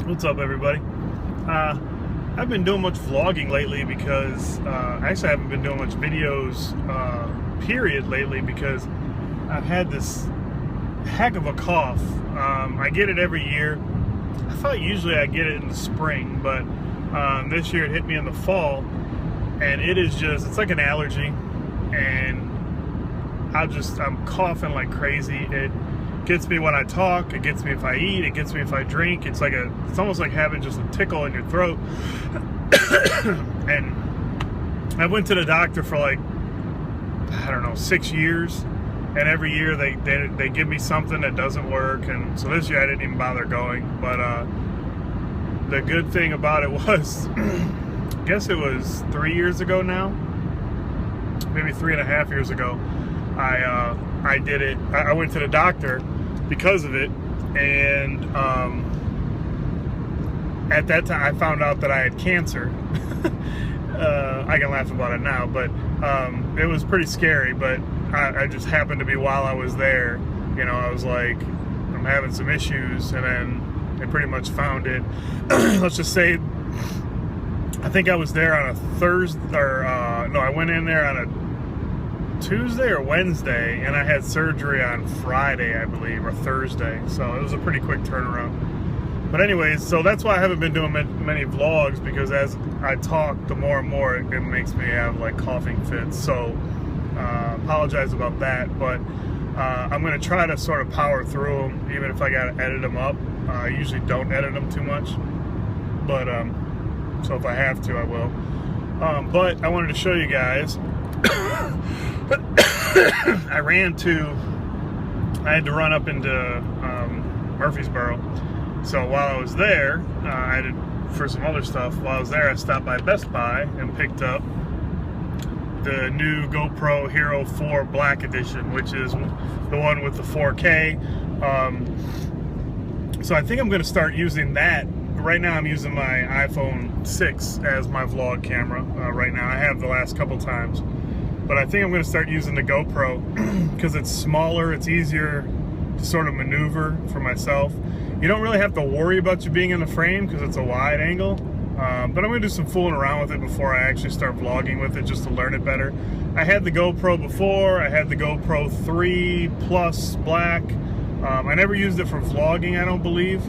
What's up, everybody? I've been doing much vlogging lately because actually I haven't been doing much videos period lately because I've had this heck of a cough. I get it every year. I thought usually I get it in the spring, but this year it hit me in the fall, and it's like an allergy, and I'm coughing like crazy. It gets me when I talk, it gets me if I eat, it gets me if I drink. It's almost like having just a tickle in your throat. And I went to the doctor for like, I don't know, 6 years, and every year they give me something that doesn't work, and so this year I didn't even bother going. But the good thing about it was, I guess it was 3 years ago now, maybe 3.5 years ago, I did it. I went to the doctor because of it, and at that time I found out that I had cancer. I can laugh about it now, but it was pretty scary. But I just happened to be, while I was there, you know, I was like, I'm having some issues, and then they pretty much found it. Let's just say, I think I was there on a Thursday, or no, I went in there on a Tuesday or Wednesday, and I had surgery on Friday, I believe, or Thursday. So it was a pretty quick turnaround. But anyways, so that's why I haven't been doing many vlogs, because as I talk, the more and more it makes me have like coughing fits. So apologize about that, but I'm going to try to sort of power through them, even if I got to edit them up. I usually don't edit them too much, but so if I have to, I will. But I wanted to show you guys. I had to run up into Murfreesboro. So while I was there, for some other stuff, while I was there, I stopped by Best Buy and picked up the new GoPro Hero 4 Black Edition, which is the one with the 4K. So I think I'm going to start using that. Right now I'm using my iPhone 6 as my vlog camera right now. I have the last couple times. But I think I'm going to start using the GoPro because it's smaller, it's easier to sort of maneuver for myself. You don't really have to worry about you being in the frame because it's a wide angle. But I'm going to do some fooling around with it before I actually start vlogging with it, just to learn it better. I had the GoPro before. I had the GoPro 3 Plus Black. I never used it for vlogging, I don't believe.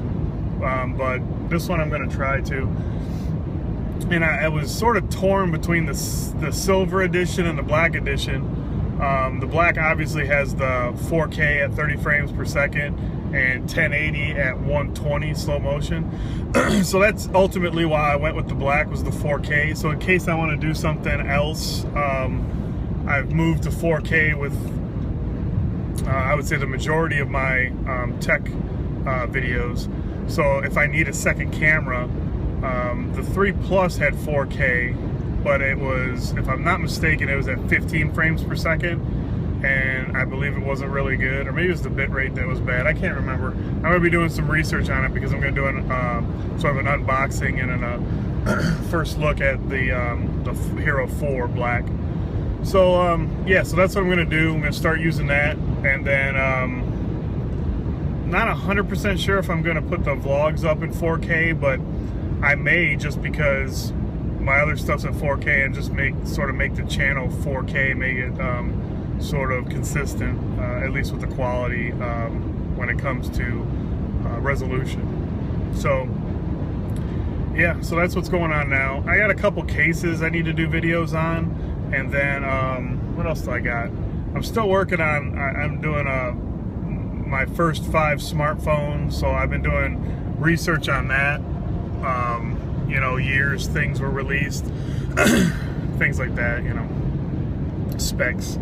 But this one I'm going to try to. And I was sort of torn between the silver edition and the black edition. The black obviously has the 4K at 30 frames per second and 1080 at 120 slow motion. So that's ultimately why I went with the black, was the 4K. So in case I want to do something else, I've moved to 4K with, I would say, the majority of my tech videos. So if I need a second camera, the 3 Plus had 4K, but it was, if I'm not mistaken, it was at 15 frames per second, and I believe it wasn't really good, or maybe it was the bit rate that was bad. I can't remember. I'm going to be doing some research on it because I'm going to do sort of an unboxing and a first look at the Hero 4 Black. So yeah, so that's what I'm going to do. I'm going to start using that, and then not 100% sure if I'm going to put the vlogs up in 4K, but I may, just because my other stuff's at 4K, and just make the channel 4K, make it sort of consistent, at least with the quality when it comes to resolution. So yeah, so that's what's going on now. I got a couple cases I need to do videos on, and then what else do I got? I'm still working on, I'm doing my first 5 smartphones, so I've been doing research on that. You know, years things were released, things like that, you know, specs.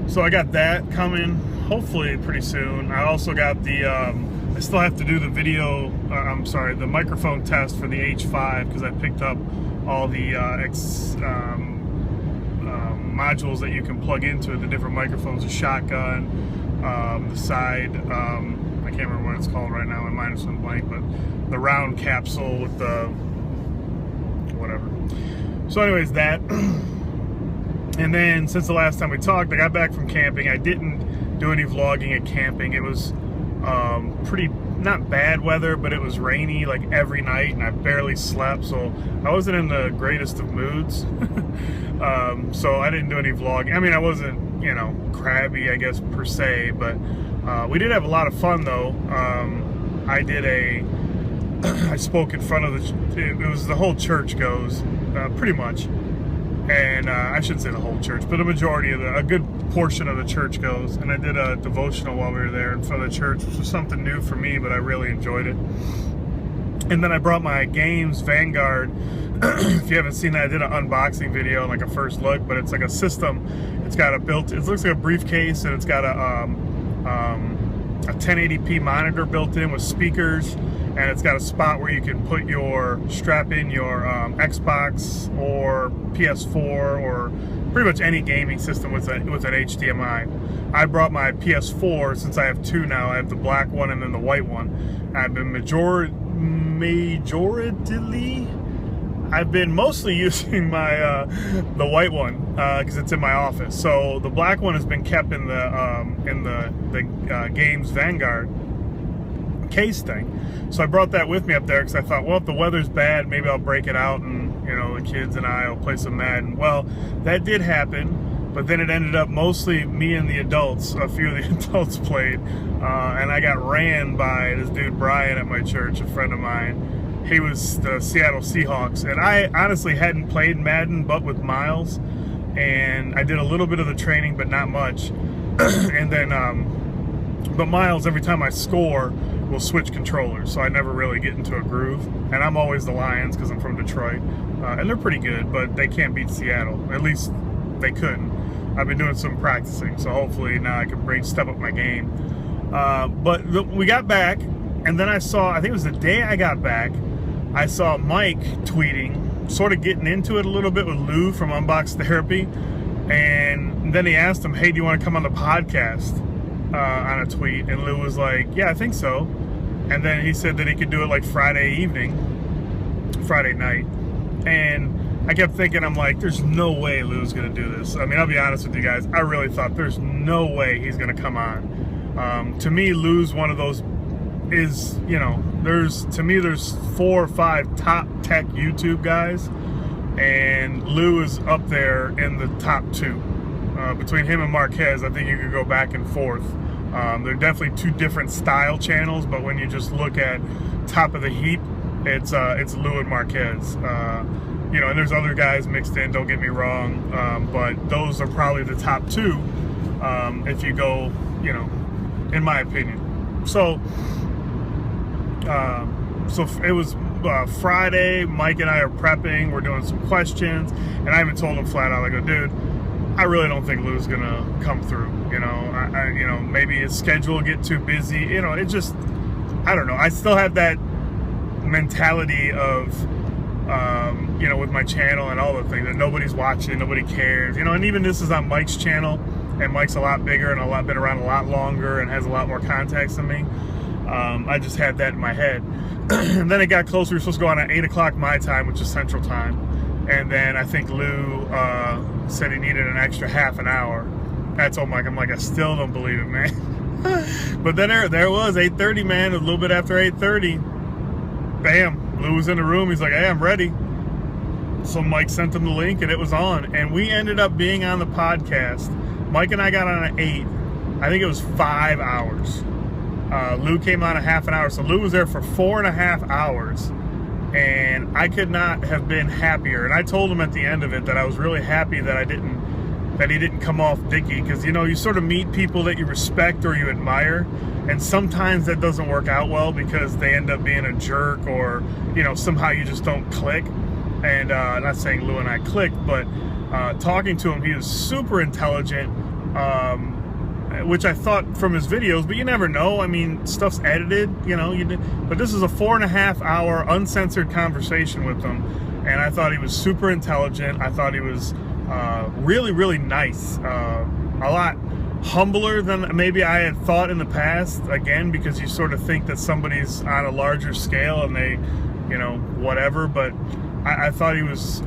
So I got that coming, hopefully pretty soon. I also got the, I still have to do the video, the microphone test for the H5, because I picked up all the modules that you can plug into it, the different microphones, the shotgun, the side, I can't remember what it's called right now, my mind is on blank, but the round capsule with the whatever. So anyways, that. And then since the last time we talked, I got back from camping. I didn't do any vlogging at camping. It was pretty not bad weather, but it was rainy like every night, and I barely slept, so I wasn't in the greatest of moods. So I didn't do any vlogging. I mean, I wasn't, you know, crabby, I guess, per se, but we did have a lot of fun, though. I spoke in front of it was the whole church goes, pretty much. And I shouldn't say the whole church, but a majority of a good portion of the church goes. And I did a devotional while we were there in front of the church, which was something new for me, but I really enjoyed it. And then I brought my games Vanguard. If you haven't seen that, I did an unboxing video, like a first look, but it's like a system. It's got it looks like a briefcase, and it's got a 1080p monitor built in with speakers, and it's got a spot where you can strap in your Xbox or PS4 or pretty much any gaming system with an HDMI. I brought my PS4 since I have two now. I have the black one and then the white one. I've been I've been mostly using my the white one because it's in my office. So the black one has been kept in the games Vanguard case thing. So I brought that with me up there because I thought, well, if the weather's bad, maybe I'll break it out and, you know, the kids and I will play some Madden. Well, that did happen, but then it ended up mostly me and the adults. A few of the adults played, and I got ran by this dude Brian at my church, a friend of mine. He was the Seattle Seahawks, and I honestly hadn't played Madden but with Miles, and I did a little bit of the training but not much. And then but Miles, every time I score, will switch controllers, so I never really get into a groove. And I'm always the Lions because I'm from Detroit, and they're pretty good, but they can't beat Seattle. At least they couldn't. I've been doing some practicing, so hopefully now I can step up my game. But we got back, and then I think it was the day I got back, I saw Mike tweeting, sort of getting into it a little bit with Lou from Unbox Therapy, and then he asked him, hey, do you want to come on the podcast? On a tweet, and Lou was like, yeah, I think so. And then he said that he could do it like Friday night. And I kept thinking, I'm like, there's no way Lou's gonna do this. I mean, I'll be honest with you guys, I really thought there's no way he's gonna come on. To me, Lou's one of those you know, there's 4 or 5 top tech YouTube guys, and Lou is up there in the top 2. Between him and Marquez, I think you could go back and forth. They're definitely 2 different style channels, but when you just look at top of the heap, it's Lou and Marquez. You know, and there's other guys mixed in, don't get me wrong, but those are probably the top 2 if you go, you know, in my opinion. So it was Friday. Mike and I are prepping. We're doing some questions, and I even told him flat out, I go, dude, I really don't think Lou's gonna come through. You know, you know, maybe his schedule will get too busy. You know, it just, I don't know. I still have that mentality of, you know, with my channel and all the things that nobody's watching, nobody cares. You know, and even this is on Mike's channel, and Mike's a lot bigger and been around a lot longer and has a lot more contacts than me. I just had that in my head. And then it got closer. We were supposed to go on at 8 o'clock my time, which is Central Time. And then I think Lou said he needed an extra half an hour. I told Mike, I'm like, I still don't believe it, man. But then there it was, 8:30, man, a little bit after 8:30. Bam, Lou was in the room. He's like, hey, I'm ready. So Mike sent him the link, and it was on. And we ended up being on the podcast. Mike and I got on at 8. I think it was 5 hours. Lou came on a half an hour. So Lou was there for 4.5 hours. And I could not have been happier. And I told him at the end of it that I was really happy that he didn't come off dicky, because, you know, you sort of meet people that you respect or you admire, and sometimes that doesn't work out well because they end up being a jerk, or, you know, somehow you just don't click. And not saying Lou and I clicked, but talking to him, he was super intelligent, which I thought from his videos, but you never know. I mean, stuff's edited, you know. But this is a 4.5 hour uncensored conversation with him, and I thought he was super intelligent. I thought he was really, really nice. A lot humbler than maybe I had thought in the past, again, because you sort of think that somebody's on a larger scale and they, you know, whatever. But I thought he was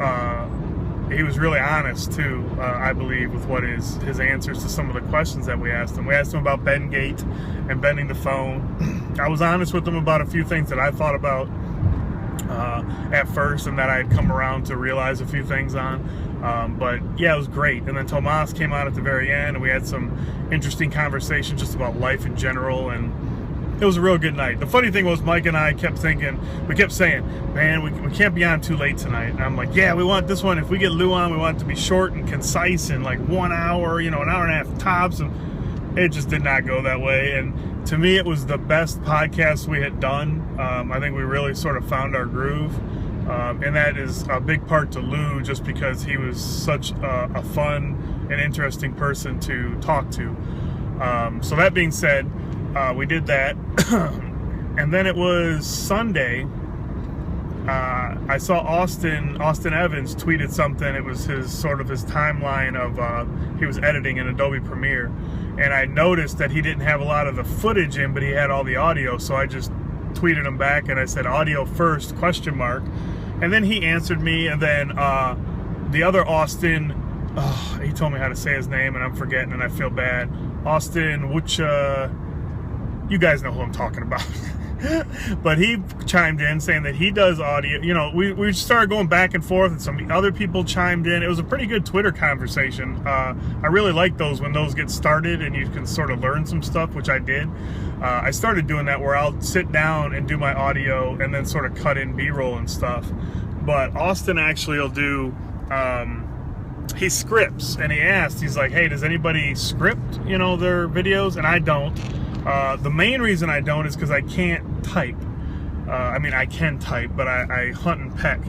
he was really honest too, I believe, with what his answers to some of the questions that we asked him. We asked him about Bendgate and bending the phone. I was honest with him about a few things that I thought about at first, and that I had come around to realize a few things on. But yeah, it was great. And then Tomas came on at the very end, and we had some interesting conversations just about life in general, and it was a real good night. The funny thing was, Mike and I kept saying, man, we can't be on too late tonight. And I'm like, yeah, we want this one. If we get Lou on, we want it to be short and concise and like 1 hour, an hour and a half tops. And it just did not go that way. And to me, it was the best podcast we had done. I think we really sort of found our groove. And that is a big part to Lou, just because he was such a fun and interesting person to talk to. So that being said, we did that. And then it was Sunday. I saw Austin Evans tweeted something. It was his timeline of he was editing in Adobe Premiere, and I noticed that he didn't have a lot of the footage in, but he had all the audio. So I just tweeted him back and I said, audio first, ? And then he answered me. And then the other Austin, he told me how to say his name and I'm forgetting, and I feel bad. Austin Wucha, you guys know who I'm talking about. But he chimed in saying that he does audio. We started going back and forth, and some other people chimed in. It was a pretty good Twitter conversation. I really like those when those get started and you can sort of learn some stuff, which I did. I started doing that where I'll sit down and do my audio and then sort of cut in B-roll and stuff. But Austin actually will do, he scripts, and he asked, he's like, hey, does anybody script, their videos? And I don't. The main reason I don't is because I can't type. I mean, I can type, but I hunt and peck.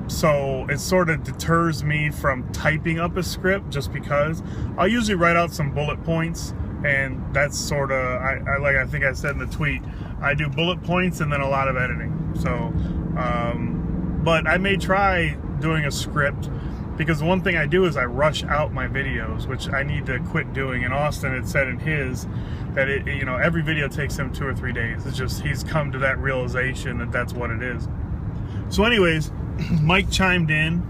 So it sort of deters me from typing up a script, just because I'll usually write out some bullet points, and that's sort of, I think I said in the tweet, I do bullet points and then a lot of editing. So, but I may try doing a script, because the one thing I do is I rush out my videos, which I need to quit doing. And Austin had said in his that every video takes him 2 or 3 days. It's just, he's come to that realization that that's what it is. So anyways, Mike chimed in,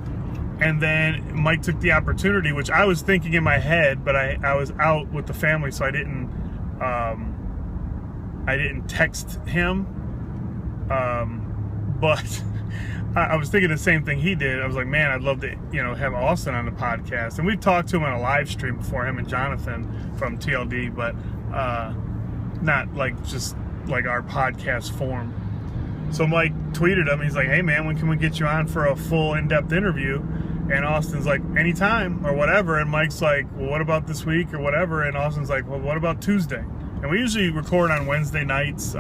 and then Mike took the opportunity, which I was thinking in my head, but I was out with the family, so I didn't text him. But I was thinking the same thing he did. I was like, man, I'd love to, have Austin on the podcast. And we've talked to him on a live stream before, him and Jonathan from TLD, but not like just like our podcast form. So Mike tweeted him. He's like, hey man, when can we get you on for a full in-depth interview? And Austin's like, anytime or whatever. And Mike's like, well, what about this week or whatever? And Austin's like, well, what about Tuesday? And we usually record on Wednesday nights.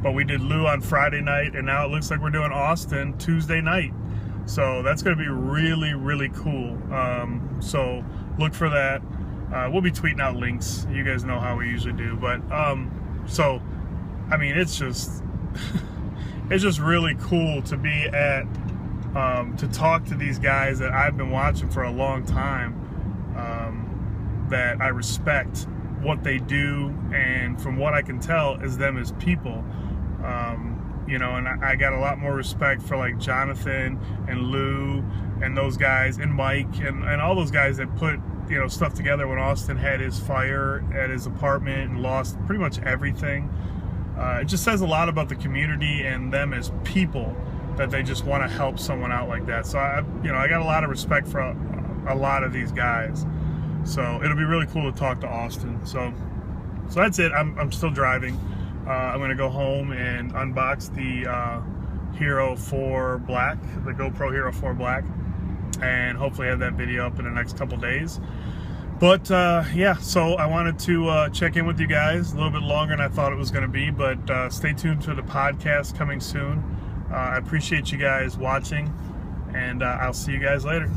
But we did Lou on Friday night, and now it looks like we're doing Austin Tuesday night. So that's going to be really, really cool. So look for that. We'll be tweeting out links. You guys know how we usually do. But so, I mean, it's just it's just really cool to be at, to talk to these guys that I've been watching for a long time, that I respect what they do, and from what I can tell is them as people. And I got a lot more respect for like Jonathan and Lou and those guys, and Mike and all those guys that put stuff together when Austin had his fire at his apartment and lost pretty much everything. It just says a lot about the community and them as people, that they just want to help someone out like that. So I got a lot of respect for a lot of these guys. So it'll be really cool to talk to Austin. So that's it. I'm still driving. I'm gonna go home and unbox the Hero 4 Black, the GoPro Hero 4 Black, and hopefully have that video up in the next couple days. But yeah, so I wanted to check in with you guys a little bit longer than I thought it was going to be, but stay tuned for the podcast coming soon. I appreciate you guys watching, and I'll see you guys later.